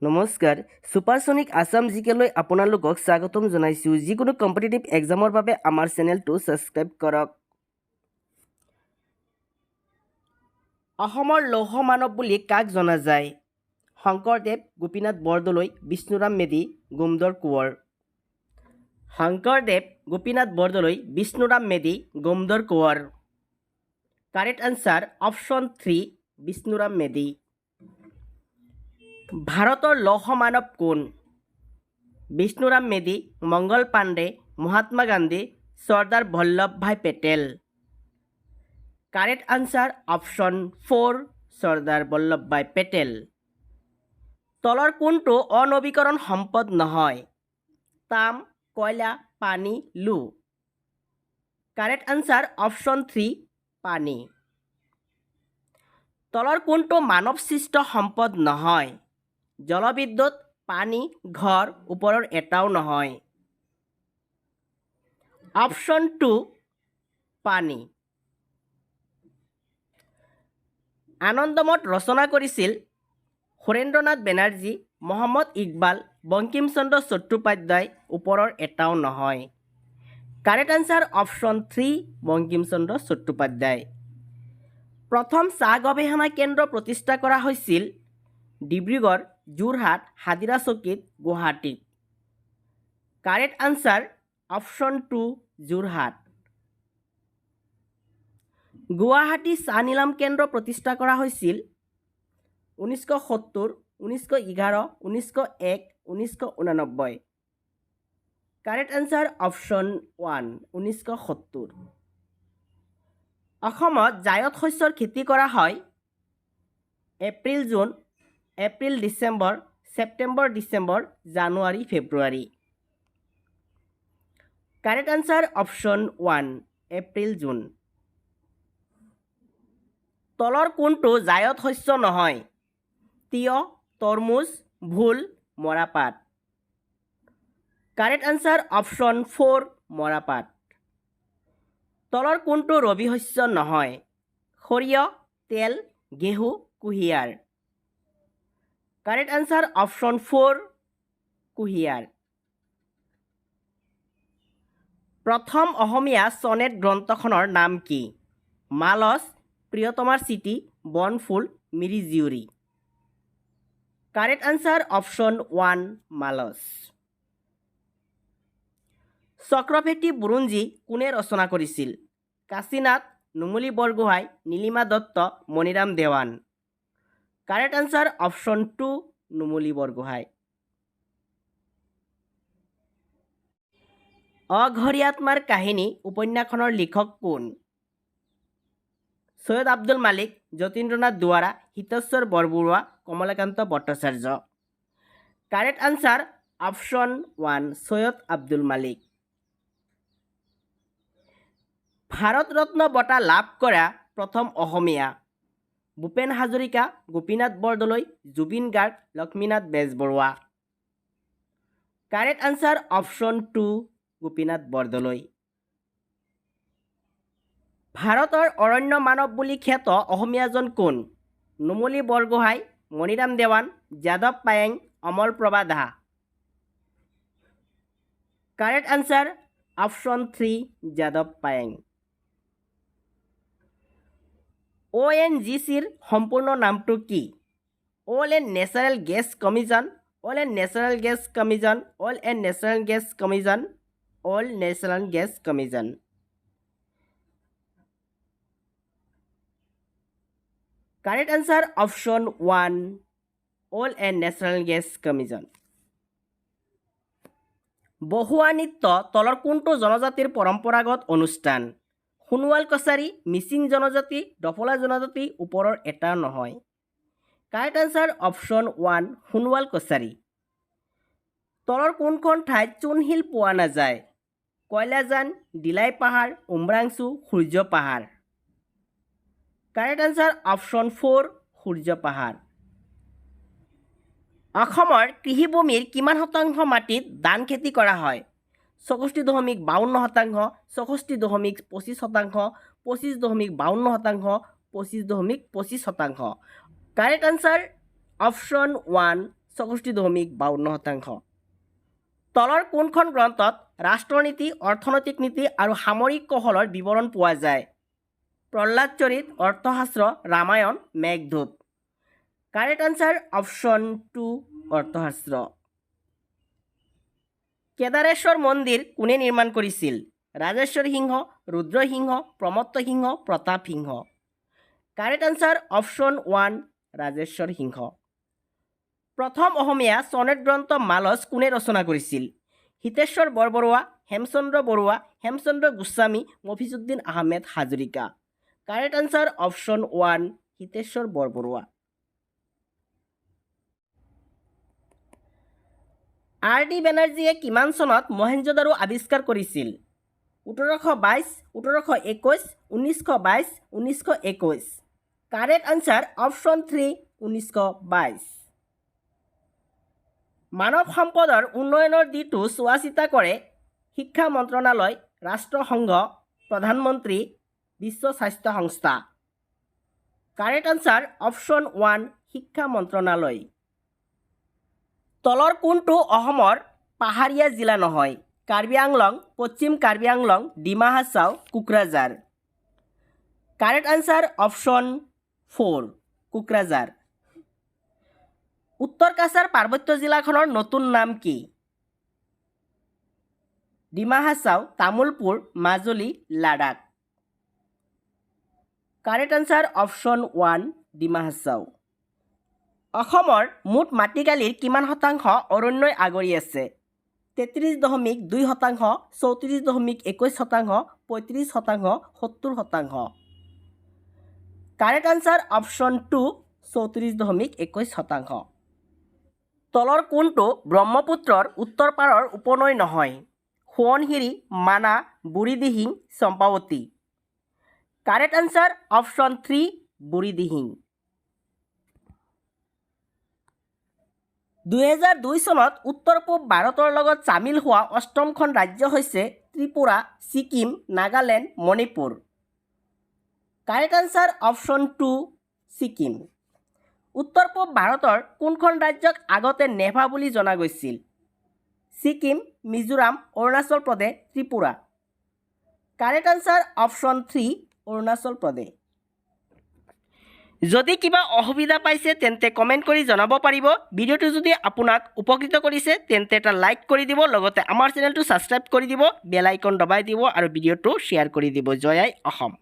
নমস্কাৰ সুপাৰসনিক আসাম-GK লৈ আপোনালোকক স্বাগতম জনাইছোঁ যিকোনো কম্পিটিটিভ এক্সামৰ বাবে আমাৰ চেনেলটো সাবস্ক্ৰাইব কৰক অসমৰ লৌহ মানৱ বুলি কাক জনা যায় Sankardev Gopinath Bordoloi Bishnuram Medhi Gomdhar Konwar Sankardev Gopinath Bordoloi Bishnuram Medhi Gomdhar Konwar correct answer option 3 Bishnuram Medhi ভাৰতৰ লৌহ মানৱ কোন Bishnuram Medhi Mangal Pandey Mahatma Gandhi Sardar Vallabhbhai Patel correct answer option 4 Sardar Vallabhbhai Patel তলৰ কোনটো অনবীকৰণ সম্পদ নহয় তাম কয়লা পানী লো কাৰেক্ট আনসাৰ অপশ্যন 3 পানী তলৰ কোনটো মানৱ সৃষ্ট সম্পদ নহয় জলবিদ্যুৎ পানী ঘৰ ওপৰৰ এটাও নহয় অপশ্যন 2 পানী আনন্দমঠ ৰচনা কৰিছিল সুৰেন্দ্ৰনাথ বেনাৰ্জী মহম্মদ ইকবাল বংকিম চন্দ্ৰ চট্টোপাধ্যায় ওপৰৰ এটাও নহয় correct answer option 3 Bankim Chandra Chattopadhyay প্ৰথম চাহ গৱেষণা কেন্দ্ৰ প্ৰতিষ্ঠা কৰা হৈছিল ডিব্ৰুগড় যোৰহাট হাজিৰাচকীত গুৱাহাটীত correct answer option 2 Jorhat Guwahati চাহ নিলাম কেন্দ্ৰ প্ৰতিষ্ঠা কৰা হৈছিল 1970 1911 1901 1989 কাৰেক্ট আনসাৰ অপশ্যন 1 1970 অসমত জায়দ শস্যৰ খেতি কৰা হয় April June April December September December January February correct answer option 1 April June তলৰ কোনটো জায়দ শস্য নহয় তিয়হ তৰমুজ ভোল মৰাপাট কাৰেক্ট আনসাৰ অপশ্যন 4 মৰাপাট তলৰ কোনটো ৰবি শস্য নহয় সৰিয়হ তেল ঘেঁহু কুঁহিয়াৰ কাৰেক্ট আনসাৰ অপশ্যন 4 কুঁহিয়াৰ প্ৰথম অসমীয়া সনেট গ্ৰন্থখনৰ নাম কি মালচ প্ৰিয়তমাৰ চিঠি বনফুল Miri Jiyori correct answer option 1 মালচ চক্ৰভেটি বুৰঞ্জী কোনে ৰচনা কৰিছিল Kashinath Numali Borgohain Nilima Dutta Maniram Dewan correct answer option 2 Numali Borgohain অঘৰী আত্মাৰ কাহিনী উপন্যাসখনৰ লিখক কোন Syed Abdul Malik Jatindranath Duara Hiteswar Barbaruah Kamalakanta Bhattacharya correct answer option 1 Syed Abdul Malik Bharat Ratna বঁটা লাভ কৰা প্ৰথম অসমীয়া Bhupen Hazarika Gopinath Bordoloi Zubeen Garg Lakshminath Bezbaruah correct answer option 2 Gopinath Bordoloi ভাৰতৰ অৰণ্য মানৱ বুলি খ্যাত অসমীয়াজন কোন নুমলী বৰগোহাঁই মণিৰাম দেৱান যাদৱ Payeng Amal Prabha Das correct answer option 3 যাদৱ পায়েং ONGCৰ সম্পূৰ্ণ নামটো কি oil and natural gas commission oil and natural gas commission oil and natural gas commission oil natural gas commission correct answer option 1 oil and natural gas commission বহুৱা নৃত্য তলৰ কোনটো জনজাতিৰ পৰম্পৰাগত অনুষ্ঠান সোণোৱাল কছাৰী মিচিং জনজাতি ডফলা জনজাতি ওপৰৰ এটা নহয় correct answer option 1 Sonowal Kachari তলৰ কোনখন ঠাইত চূণশিল পোৱা নাযায় কয়লাজান দিলাই পাহাৰ উমৰাংচু সূৰ্য পাহাৰ কাৰেক্ট আনসাৰ অপশ্যন 4 সূৰ্য পাহাৰ অসমৰ কৃষিভূমিৰ কিমান শতাংশ মাটিত ধান খেতি কৰা হয় 64.52% 64.25% 25.52% 25.25% কাৰেক্ট আনসাৰ অপশ্যন 1 64.52%। তলৰ কোনখন গ্ৰন্থত ৰাষ্ট্ৰনীতি, অৰ্থনৈতিক নীতি আৰু সামৰিক কৌশলৰ বিৱৰণ পোৱা যায়? Prahlad Charit, Arthashastra, Ramayana, Meghaduta. Correct answer option 2 Arthashastra. Kedareswar মন্দিৰ কোনে নিৰ্মাণ কৰিছিল? Rajeswar Singha, Rudra Singha, Pramatta Singha, Pratap Singha. Correct answer option 1 Rajeswar Singha. প্ৰথম অসমীয়া চনেট গ্ৰন্থ মালচ কোনে ৰচনা কৰিছিল? Hiteswar Barbaruah, Hemchandra Baruah, Hemchandra Goswami, Mafizuddin Ahmed Hazarika. Correct answer option 1 Hiteswar Barbaruah. R.D. বেনাৰ্জীয়ে কিমান চনত মহেঞ্জোদাৰো আৱিষ্কাৰ কৰিছিল? 1822, 1821, 1922, 1921। Correct answer option 3 1922। মানৱ সম্পদৰ উন্নয়নৰ দিশটো চোৱা চিতা কৰে শিক্ষা মন্ত্ৰণালয়, ৰাষ্ট্ৰসংঘ, প্ৰধানমন্ত্ৰী, বিশ্ব স্বাস্থ্য সংস্থা। কাৰেক্ট আনসাৰ অপশ্যন 1 শিক্ষা মন্ত্ৰণালয়। তলৰ কোনটো অসমৰ পাহাৰীয়া জিলা নহয়? কাৰ্বি আংলং, পশ্চিম Karbi Anglong, Dima Hasao, Kokrajhar. Correct answer option 4 Kokrajhar. উত্তৰ কাছাৰ পাৰ্বত্য জিলাখনৰ নতুন নাম কি? Dima Hasao, Tamulpur, Majuli, Ladakh. Correct answer option 1 Dima Hasao. অসমৰ মুঠ মাটিকালিৰ কিমান শতাংশ অৰণ্যই আগুৰি আছে? 33.2%, 34.21%, 35%, 70%। Correct answer option 2 34.21%। তলৰ কোনটো ব্ৰহ্মপুত্ৰৰ উত্তৰ পাৰৰ উপনৈ নহয়? সোৱণশিৰি, মানা, Burhidihing, Champawati. Correct answer option 3 Burhidihing. 2002 চনত উত্তৰ পূব ভাৰতৰ লগত চামিল হোৱা অষ্টমখন ৰাজ্য হৈছে Tripura, Sikkim, Nagaland, Manipur. Correct answer option 2 Sikkim. উত্তৰ পূব ভাৰতৰ কোনখন ৰাজ্যক আগতে নেভা বুলি জনা গৈছিল? Sikkim, Mizoram, Arunachal Pradesh, Tripura. Correct answer option 3 Arunachal Pradesh. যদি কিবা অসুবিধা পাইছে তেন্তে কমেণ্ট কৰি জনাব পাৰিব। ভিডিঅ'টো যদি আপোনাক উপকৃত কৰিছে তেন্তে এটা লাইক কৰি দিব, লগতে আমাৰ চেনেলটো ছাবস্ক্ৰাইব কৰি দিব, বেল আইকন দবাই দিব আৰু ভিডিঅ'টো শ্বেয়াৰ কৰি দিব। জয় আই অসম।